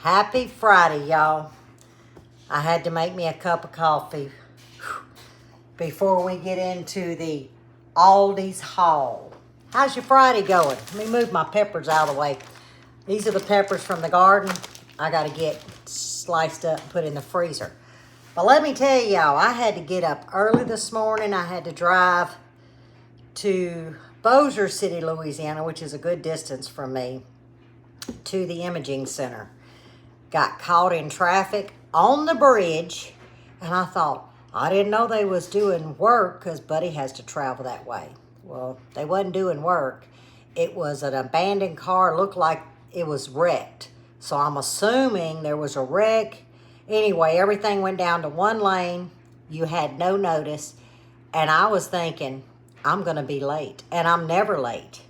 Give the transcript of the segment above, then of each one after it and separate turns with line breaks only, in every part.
Happy Friday, y'all. I had to make me a cup of coffee before we get into the Aldi's haul. How's your Friday going? Let me move my peppers out of the way. These are the peppers from the garden. I got to get sliced up and put in the freezer. But let me tell y'all, I had to get up early this morning. I had to drive to Bossier City, Louisiana, which is a good distance from me, to the imaging center. Got caught in traffic on the bridge, and I thought, I didn't know they was doing work because Buddy has to travel that way. Well, they wasn't doing work. It was an abandoned car, looked like it was wrecked. So I'm assuming there was a wreck. Anyway, everything went down to one lane. You had no notice. And I was thinking, I'm going to be late. And I'm never late.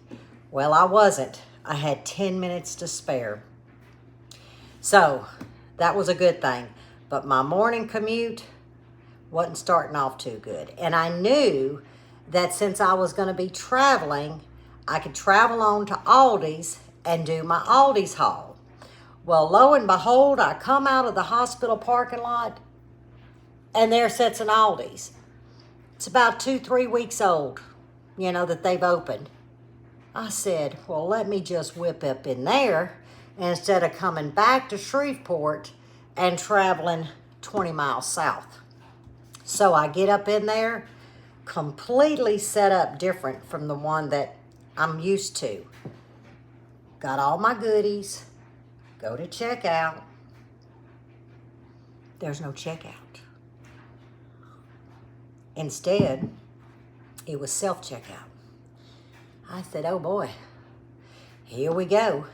Well, I wasn't. I had 10 minutes to spare. So that was a good thing. But my morning commute wasn't starting off too good. And I knew that since I was going to be traveling, I could travel on to Aldi's and do my Aldi's haul. Well, lo and behold, I come out of the hospital parking lot and there sits an Aldi's. It's about 2-3 weeks old, that they've opened. I said, well, let me just whip up in there instead of coming back to Shreveport and traveling 20 miles south. So I get up in there, completely set up different from the one that I'm used to. Got all my goodies, go to checkout. There's no checkout. Instead, it was self-checkout. I said, oh boy, here we go.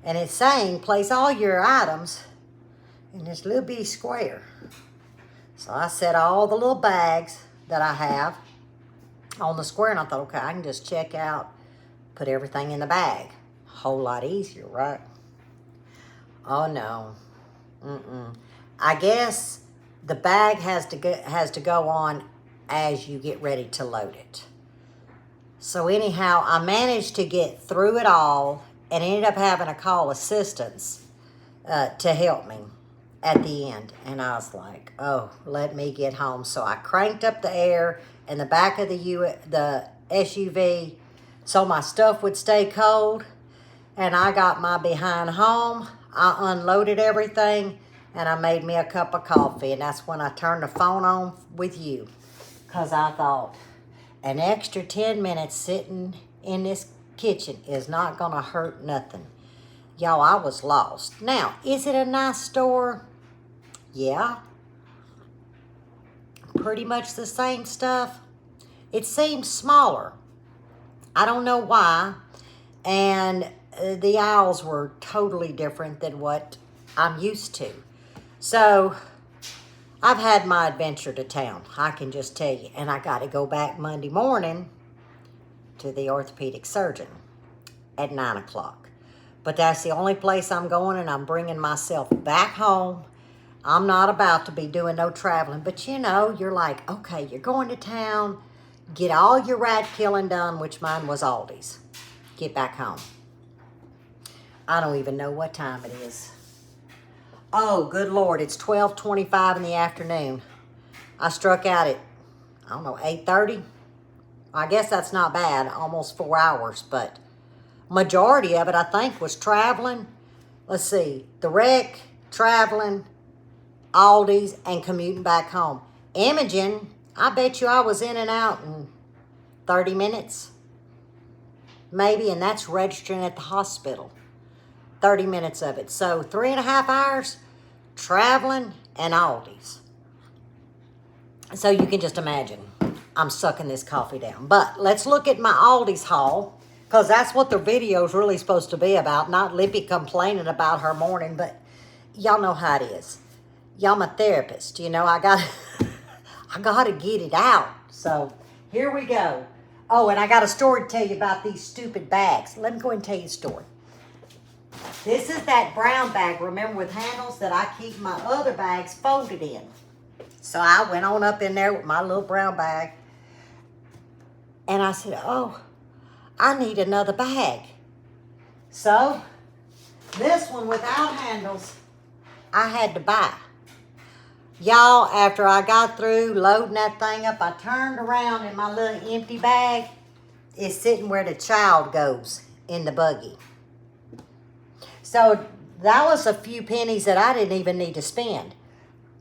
And it's saying place all your items in this little bitty square. So I set all the little bags that I have on the square, and I thought, okay, I can just check out, put everything in the bag. Whole lot easier, right? Oh no. I guess the bag has to go on as you get ready to load it. So anyhow, I managed to get through it all and ended up having to call assistance to help me at the end. And I was like, oh, let me get home. So I cranked up the air in the back of the SUV so my stuff would stay cold. And I got my behind home. I unloaded everything and I made me a cup of coffee. And that's when I turned the phone on with you. Because I thought an extra 10 minutes sitting in this kitchen is not going to hurt nothing. Y'all, I was lost. Now, is it a nice store? Yeah. Pretty much the same stuff. It seems smaller. I don't know why. And the aisles were totally different than what I'm used to. So I've had my adventure to town, I can just tell you. And I got to go back Monday morning to the orthopedic surgeon at 9 o'clock. But that's the only place I'm going, and I'm bringing myself back home. I'm not about to be doing no traveling. But you're like, okay, you're going to town, get all your rat killing done, which mine was Aldi's. Get back home. I don't even know what time it is. Oh, good Lord, it's 12:25 in the afternoon. I struck out at, 8:30. I guess that's not bad, almost 4 hours, but majority of it, I think, was traveling. Let's see, the wreck, traveling, Aldi's, and commuting back home. Imaging, I bet you I was in and out in 30 minutes, maybe, and that's registering at the hospital. 30 minutes of it. So 3.5 hours traveling and Aldi's. So you can just imagine I'm sucking this coffee down. But let's look at my Aldi's haul, because that's what the video is really supposed to be about. Not Lippy complaining about her morning, but y'all know how it is. Y'all my therapist. I got to get it out. So here we go. Oh, and I got a story to tell you about these stupid bags. Let me go ahead and tell you a story. This is that brown bag, remember, with handles that I keep my other bags folded in. So I went on up in there with my little brown bag. And I said, oh, I need another bag. So this one without handles I had to buy. Y'all, after I got through loading that thing up, I turned around and my little empty bag is sitting where the child goes in the buggy. So that was a few pennies that I didn't even need to spend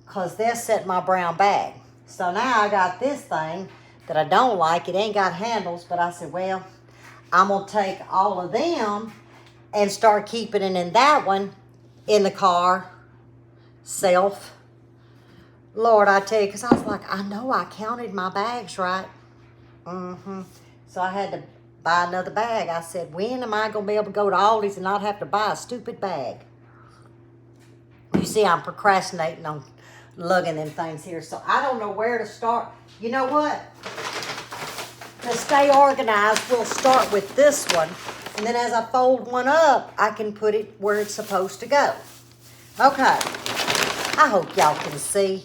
because they're set in my brown bag. So now I got this thing that I don't like. It ain't got handles, but I said, well, I'm going to take all of them and start keeping it in that one in the car, self. Lord, I tell you, because I was like, I know I counted my bags right. So I had to buy another bag. I said, when am I going to be able to go to Aldi's and not have to buy a stupid bag? You see, I'm procrastinating on lugging them things here. So I don't know where to start. You know what? To stay organized, we'll start with this one. And then as I fold one up, I can put it where it's supposed to go. Okay. I hope y'all can see.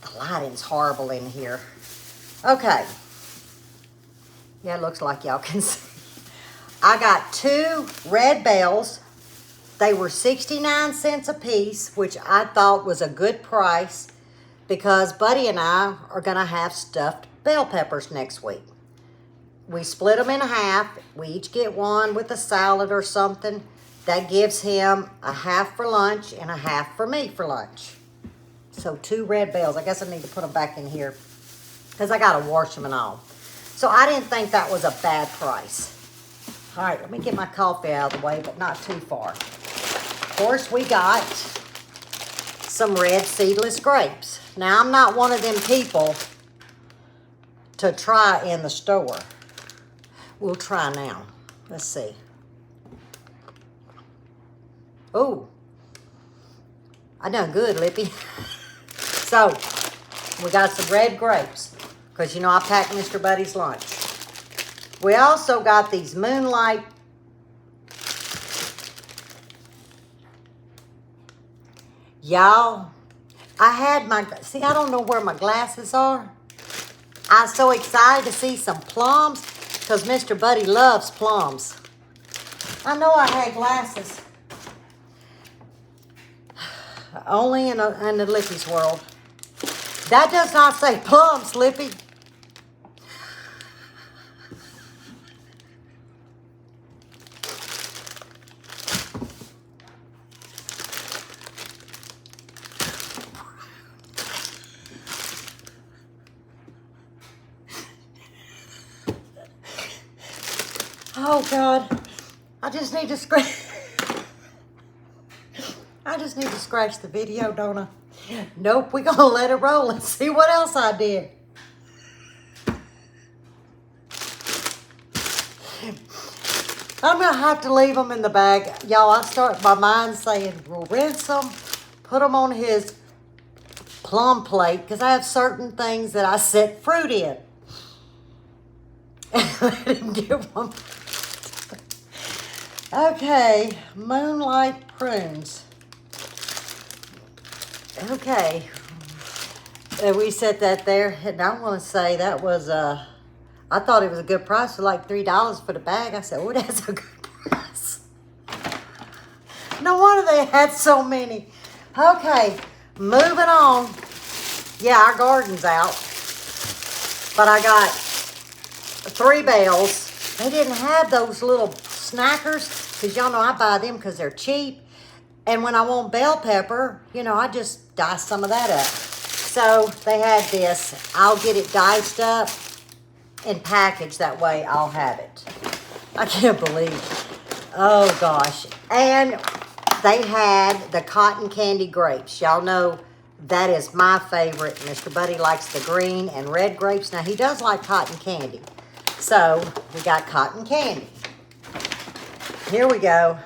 The lighting's horrible in here. Okay. Yeah, it looks like y'all can see. I got 2 red bells. They were 69 cents a piece, which I thought was a good price because Buddy and I are going to have stuffed bell peppers next week. We split them in half. We each get one with a salad or something. That gives him a half for lunch and a half for me for lunch. So 2 red bells. I guess I need to put them back in here because I got to wash them and all. So I didn't think that was a bad price. All right, let me get my coffee out of the way, but not too far. Of course, we got some red seedless grapes. Now, I'm not one of them people to try in the store. We'll try now. Let's see. Oh, I done good, Lippy. So, we got some red grapes because, you know, I packed Mr. Buddy's lunch. We also got these Moonlight. Y'all, I had my, see, I don't know where my glasses are. I was so excited to see some plums because Mr. Buddy loves plums. I know I had glasses. Only in the Lippy's world. That does not say plums, Lippy. Oh, God. I just need to scratch. I just need to scratch the video, don't I? Nope, we're going to let it roll and see what else I did. I'm going to have to leave them in the bag. Y'all, I start my mind saying, we'll rinse them, put them on his plum plate, because I have certain things that I set fruit in. And let him get one. Okay, Moonlight prunes. Okay, we set that there, and I want to say that was, I thought it was a good price for like $3 for the bag. I said, oh, that's a good price. No wonder they had so many. Okay, moving on. Yeah, our garden's out, but I got 3 bales. They didn't have those little snackers, because y'all know I buy them because they're cheap. And when I want bell pepper, you know, I just dice some of that up. So they had this. I'll get it diced up and packaged. That way I'll have it. I can't believe. Oh, gosh. And they had the cotton candy grapes. Y'all know that is my favorite. Mr. Buddy likes the green and red grapes. Now, he does like cotton candy. So we got cotton candy. Here we go.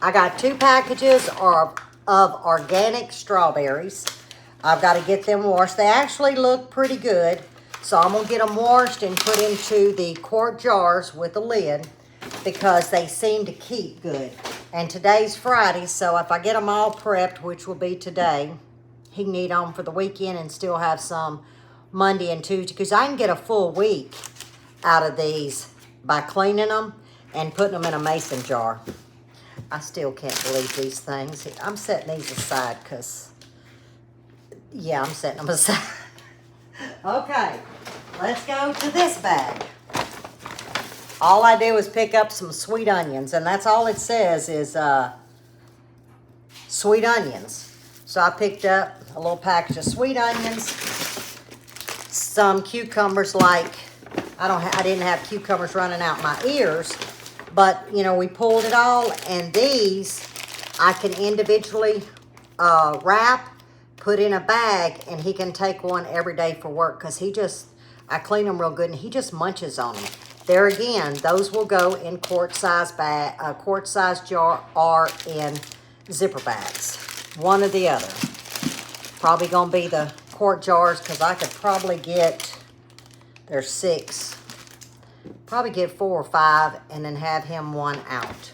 I got 2 packages of organic strawberries. I've got to get them washed. They actually look pretty good. So I'm going to get them washed and put into the quart jars with a lid because they seem to keep good. And today's Friday, so if I get them all prepped, which will be today, he can eat them for the weekend and still have some Monday and Tuesday. Because I can get a full week out of these by cleaning them and putting them in a mason jar. I still can't believe these things. I'm setting these aside because, yeah, I'm setting them aside. Okay, let's go to this bag. All I do is pick up some sweet onions, and that's all it says is sweet onions. So I picked up a little package of sweet onions, some cucumbers. Like I didn't have cucumbers running out my ears, but you know, we pulled it all, and these I can individually wrap, put in a bag, and he can take one every day for work because I clean them real good and he just munches on them. There again, those will go in quart-size jar or in zipper bags. One or the other. Probably gonna be the quart jars because I could probably get, there's 6, probably get 4 or 5 and then have him one out.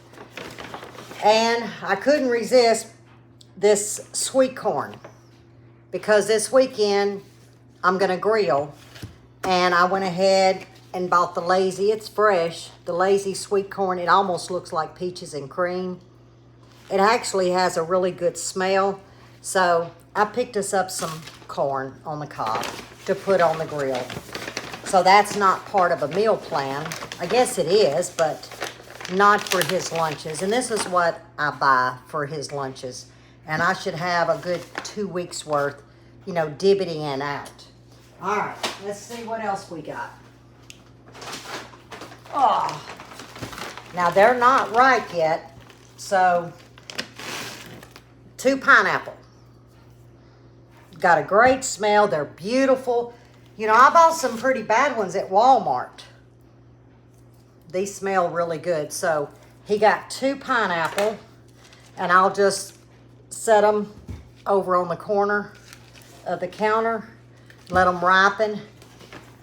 And I couldn't resist this sweet corn because this weekend I'm gonna grill, and I went ahead and bought the Lazy, it's fresh, the Lazy sweet corn. It almost looks like peaches and cream. It actually has a really good smell. So I picked us up some corn on the cob to put on the grill. So that's not part of a meal plan. I guess it is, but not for his lunches. And this is what I buy for his lunches. And I should have a good 2 weeks worth, you know, dibbiting out. All right, let's see what else we got. Oh, now they're not ripe yet, so 2 pineapple. Got a great smell. They're beautiful. You know, I bought some pretty bad ones at Walmart. These smell really good. So he got 2 pineapple, and I'll just set them over on the corner of the counter, let them ripen.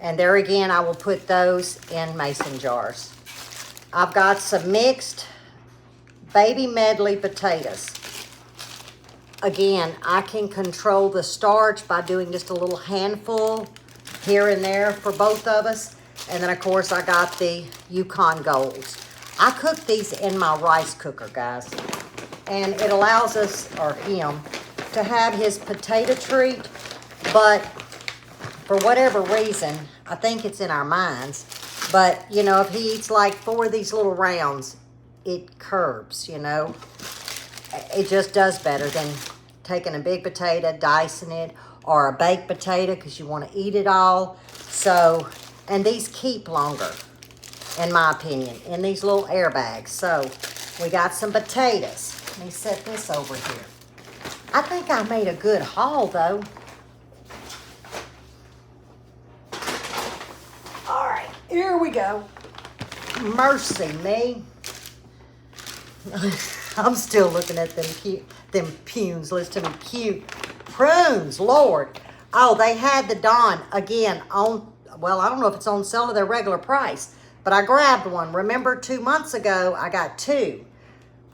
And there again, I will put those in mason jars. I've got some mixed baby medley potatoes. Again, I can control the starch by doing just a little handful here and there for both of us. And then, of course, I got the Yukon Golds. I cook these in my rice cooker, guys. And it allows us, or him, to have his potato treat. But for whatever reason, I think it's in our minds, but, you know, if he eats like 4 of these little rounds, it curbs, you know. It just does better than taking a big potato, dicing it, or a baked potato because you want to eat it all. So, and these keep longer, in my opinion, in these little air bags. So, we got some potatoes. Let me set this over here. I think I made a good haul, though. Here we go. Mercy me. I'm still looking at them prunes. Listen to me, cute prunes, Lord. Oh, they had the Dawn again on, well, I don't know if it's on sale or their regular price, but I grabbed one. Remember 2 months ago, I got 2.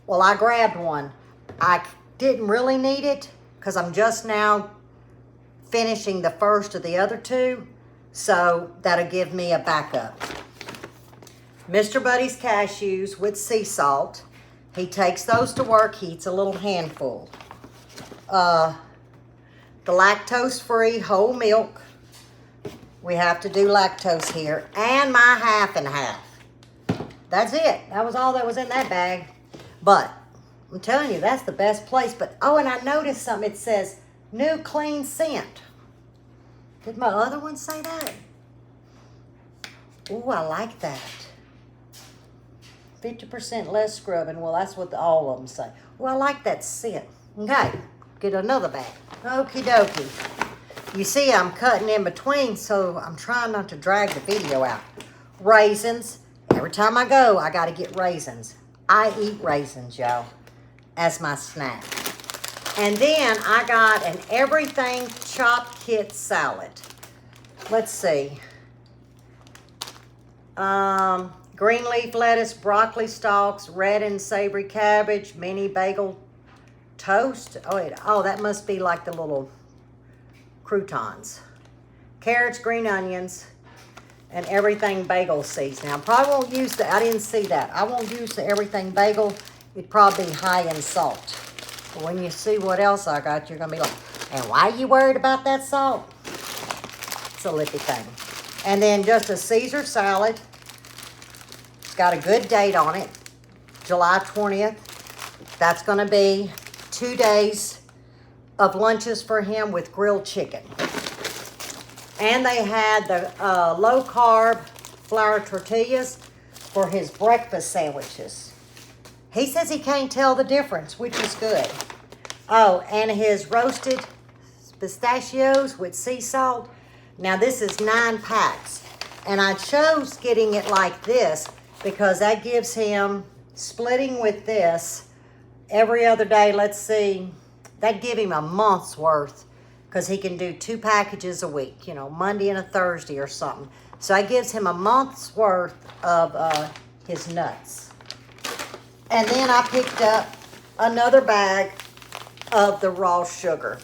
Well, I grabbed one. I didn't really need it because I'm just now finishing the first of the other 2. So that'll give me a backup. Mr. Buddy's cashews with sea salt. He takes those to work. He eats a little handful. The lactose-free whole milk. We have to do lactose here. And my half and half. That's it. That was all that was in that bag. But I'm telling you, that's the best place. But, oh, and I noticed something. It says, new clean scent. Did my other one say that? Ooh, I like that. 50% less scrubbing. Well, that's what all of them say. Well, I like that scent. Okay, get another bag. Okie dokie. You see, I'm cutting in between, so I'm trying not to drag the video out. Raisins. Every time I go, I got to get raisins. I eat raisins, y'all, as my snack. And then I got an everything chopped kit salad. Let's see. Green leaf lettuce, broccoli stalks, red and savory cabbage, mini bagel toast. Oh, that must be like the little croutons. Carrots, green onions, and everything bagel seeds. Now, I probably won't use I didn't see that. I won't use the everything bagel it'd probably be high in salt. But when you see what else I got, you're going to be like, and why are you worried about that salt? It's a Lippy thing. And then just a Caesar salad. It's got a good date on it, July 20th. That's going to be 2 days of lunches for him with grilled chicken. And they had the low-carb flour tortillas for his breakfast sandwiches. He says he can't tell the difference, which is good. Oh, and his roasted pistachios with sea salt. Now, this is 9 packs. And I chose getting it like this because that gives him, splitting with this every other day, let's see, that'd give him a month's worth because he can do 2 packages a week, Monday and a Thursday or something. So that gives him a month's worth of his nuts. And then I picked up another bag of the raw sugar.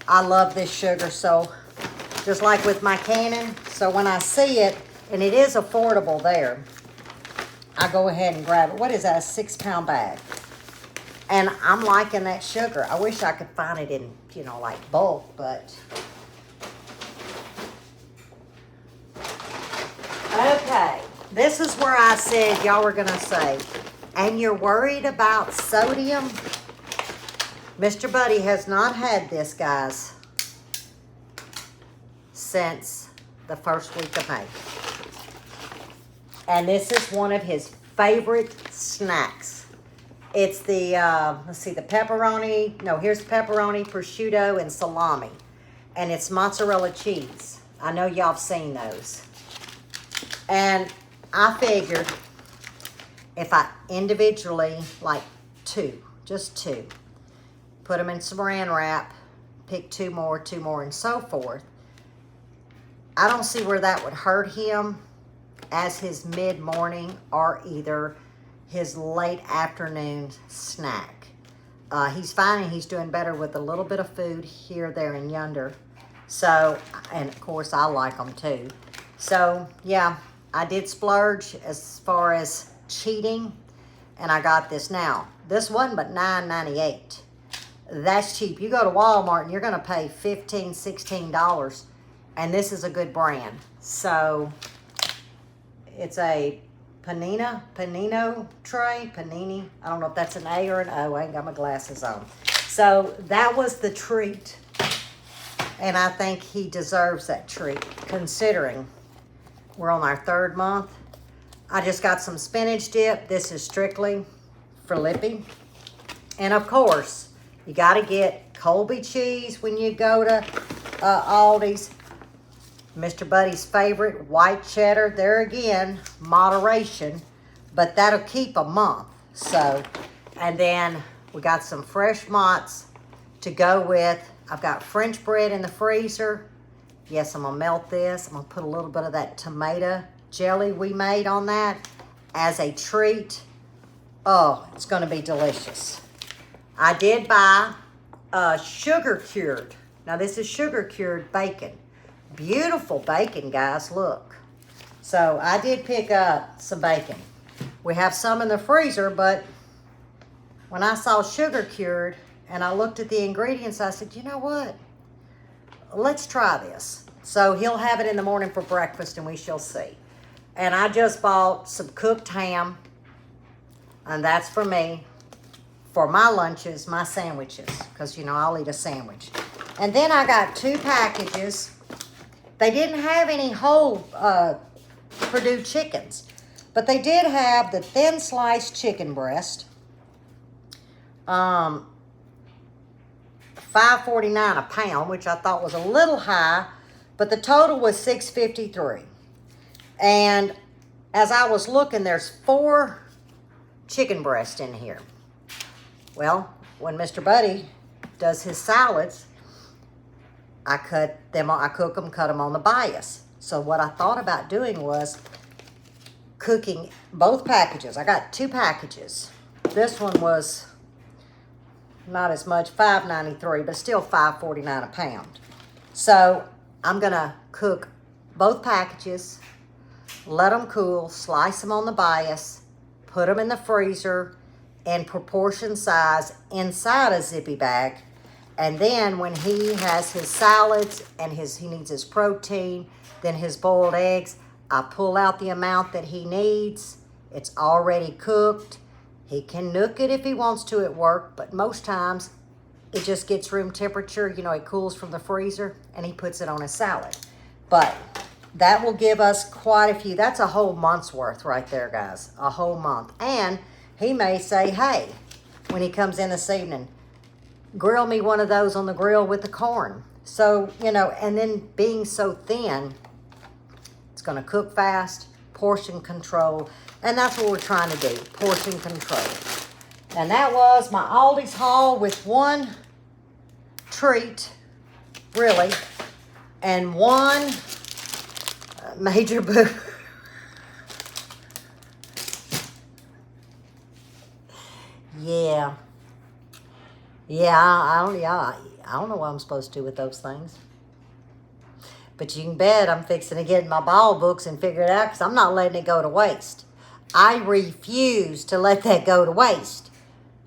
I love this sugar, so just like with my Canon. So when I see it, and it is affordable there, I go ahead and grab it. What is that, a 6-pound bag? And I'm liking that sugar. I wish I could find it in, like bulk, but. Okay, this is where I said y'all were gonna say, and you're worried about sodium? Mr. Buddy has not had this, guys, since the first week of May. And this is one of his favorite snacks. It's the, let's see, the pepperoni. No, here's pepperoni, prosciutto, and salami. And it's mozzarella cheese. I know y'all have seen those. And I figured if I individually, like 2, just 2, put them in saran wrap, pick 2 more, and so forth, I don't see where that would hurt him as his mid-morning or either his late afternoon snack. He's finding he's doing better with a little bit of food here, there, and yonder. So, and of course I like them too. So, yeah, I did splurge as far as cheating, and I got this now. This wasn't but $9.98. That's cheap. You go to Walmart and you're going to pay $15, $16, and this is a good brand. So, it's a Panino tray. Panini. I don't know if that's an A or an O. I ain't got my glasses on. So, that was the treat, and I think he deserves that treat, considering we're on our 3rd month. I just got some spinach dip. This is strictly for Lippy. And of course, you got to get Colby cheese when you go to Aldi's. Mr. Buddy's favorite, white cheddar. There again, moderation, but that'll keep a month. So, and then we got some fresh mozz to go with. I've got French bread in the freezer. Yes, I'm going to melt this. I'm going to put a little bit of that tomato jelly we made on that as a treat. Oh, it's going to be delicious. I did buy sugar cured. Now, this is sugar cured bacon. Beautiful bacon, guys. Look. So, I did pick up some bacon. We have some in the freezer, but when I saw sugar cured and I looked at the ingredients, I said, you know what? Let's try this. So he'll have it in the morning for breakfast and we shall see. And I just bought some cooked ham, and that's for me, for my lunches, my sandwiches, because I'll eat a sandwich. And then I got 2 packages. They didn't have any whole Purdue chickens, but they did have the thin sliced chicken breast. $5.49 a pound, which I thought was a little high, but the total was $6.53. And as I was looking, there's 4 chicken breasts in here. Well, when Mr. Buddy does his salads, I cook them, cut them on the bias. So what I thought about doing was cooking both packages. I got 2 packages. This one was not as much, $5.93, but still $5.49 a pound. So I'm gonna cook both packages, let them cool, slice them on the bias, put them in the freezer, in proportion size inside a zippy bag. And then when he has his salads and he needs his protein, then his boiled eggs, I pull out the amount that he needs. It's already cooked. He can nook it if he wants to at work, but most times it just gets room temperature. You know, it cools from the freezer, and he puts it on his salad. But that will give us quite a few. That's a whole month's worth right there, guys. A whole month. And he may say, hey, when he comes in this evening, grill me one of those on the grill with the corn. So, you know, and then being so thin, it's going to cook fast, portion control. And that's what we're trying to do, portion control. And that was my Aldi's haul with one treat, really, and one major boo. Yeah. I don't know what I'm supposed to do with those things. But you can bet I'm fixing to get in my ball books and figure it out, because I'm not letting it go to waste. I refuse to let that go to waste.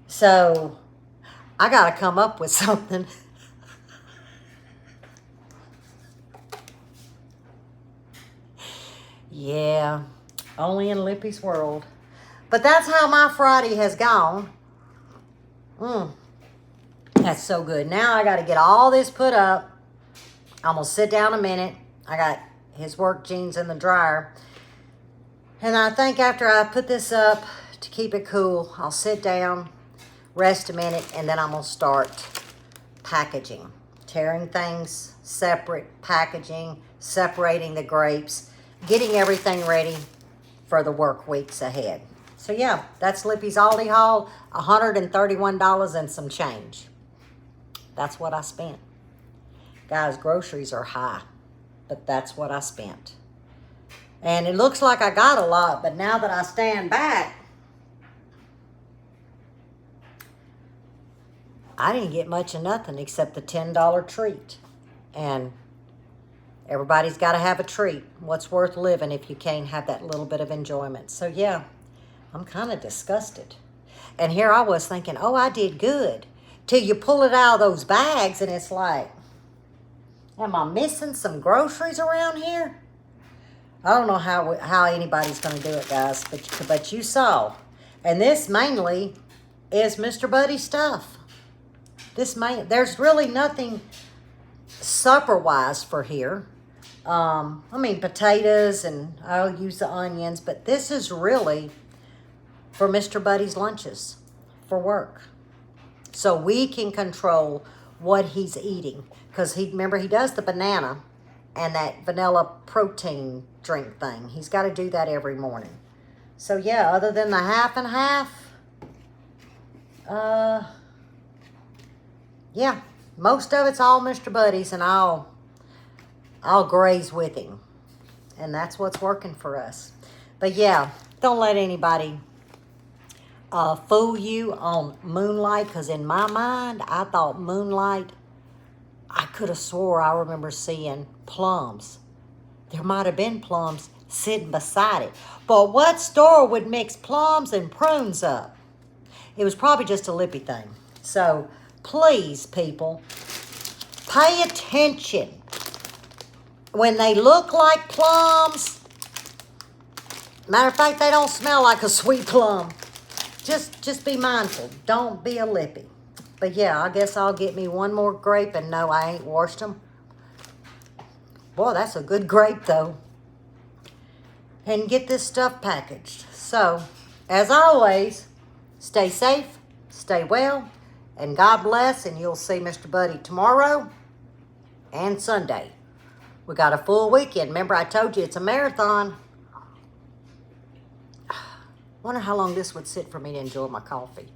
So I got to come up with something. Yeah, only in Lippy's world. But that's how my Friday has gone. That's so good. Now I got to get all this put up. I'm going to sit down a minute. I got his work jeans in the dryer. And I think after I put this up to keep it cool, I'll sit down, rest a minute, and then I'm going to start packaging. Tearing things separate, packaging, separating the grapes, getting everything ready for the work weeks ahead. So yeah, that's Lippy's Aldi haul, $131 and some change. That's what I spent. Guys, groceries are high, but that's what I spent. And it looks like I got a lot, but now that I stand back, I didn't get much of nothing except the $10 treat. And everybody's got to have a treat. What's worth living if you can't have that little bit of enjoyment? So yeah, I'm kind of disgusted. And here I was thinking, oh, I did good. Till you pull it out of those bags and it's like, am I missing some groceries around here? I don't know how anybody's going to do it, guys, but you saw. And this mainly is Mr. Buddy's stuff. There's really nothing supper-wise for here. I mean, potatoes, and I'll use the onions, but this is really for Mr. Buddy's lunches for work. So we can control what he's eating. Because remember, he does the banana and that vanilla protein drink thing. He's got to do that every morning. So yeah, other than the half and half, yeah, most of it's all Mr. Buddy's, and I'll graze with him. And that's what's working for us. But yeah, don't let anybody fool you on Moonlight, because in my mind, I thought Moonlight, I could have swore I remember seeing plums. There might have been plums sitting beside it. But what store would mix plums and prunes up? It was probably just a Lippy thing. So please, people, pay attention. When they look like plums, matter of fact, they don't smell like a sweet plum. Just be mindful. Don't be a Lippy. But yeah, I guess I'll get me one more grape, and no, I ain't washed them. Boy, that's a good grape though. And get this stuff packaged. So, as always, stay safe, stay well, and God bless, and you'll see Mr. Buddy tomorrow and Sunday. We got a full weekend. Remember, I told you it's a marathon. Wonder how long this would sit for me to enjoy my coffee.